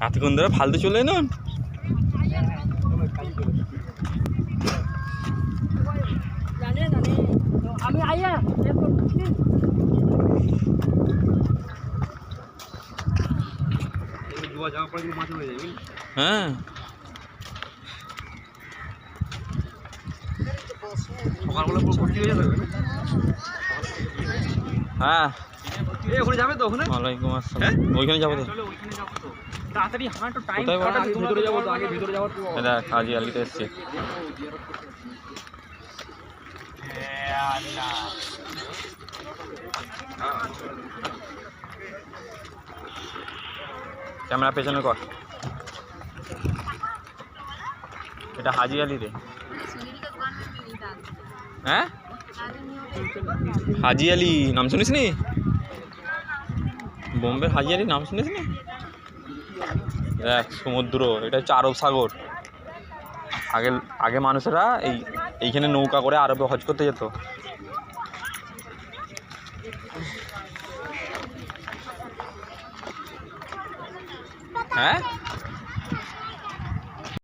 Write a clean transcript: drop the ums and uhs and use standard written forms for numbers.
এতক্ষণ ধরে ফালতু চলে এলেন। হ্যাঁ হ্যাঁ ওখানে যাবে তো? ওখানে ওয়ালাইকুম আসসালাম। ওইখানে যাবো তো। তাড়াতাড়ি হাঁটো, টাইম ভিতরে যাবো তো, আগে ভিতরে যাবো তো। দেখ হাজি আলিতে এসছে। ক্যামেরা পেছনে কর। এটা হাজি আলি রে। হ্যাঁ হাজি আলি নাম শুনিস নি? বোম্বের হাজি আলি নাম শুনিস নি? দেখ সমুদ্র, এটা হচ্ছে আরব সাগর। আগে আগে মানুষেরা এইখানে নৌকা করে আরবে হজ করতে যেত। হ্যাঁ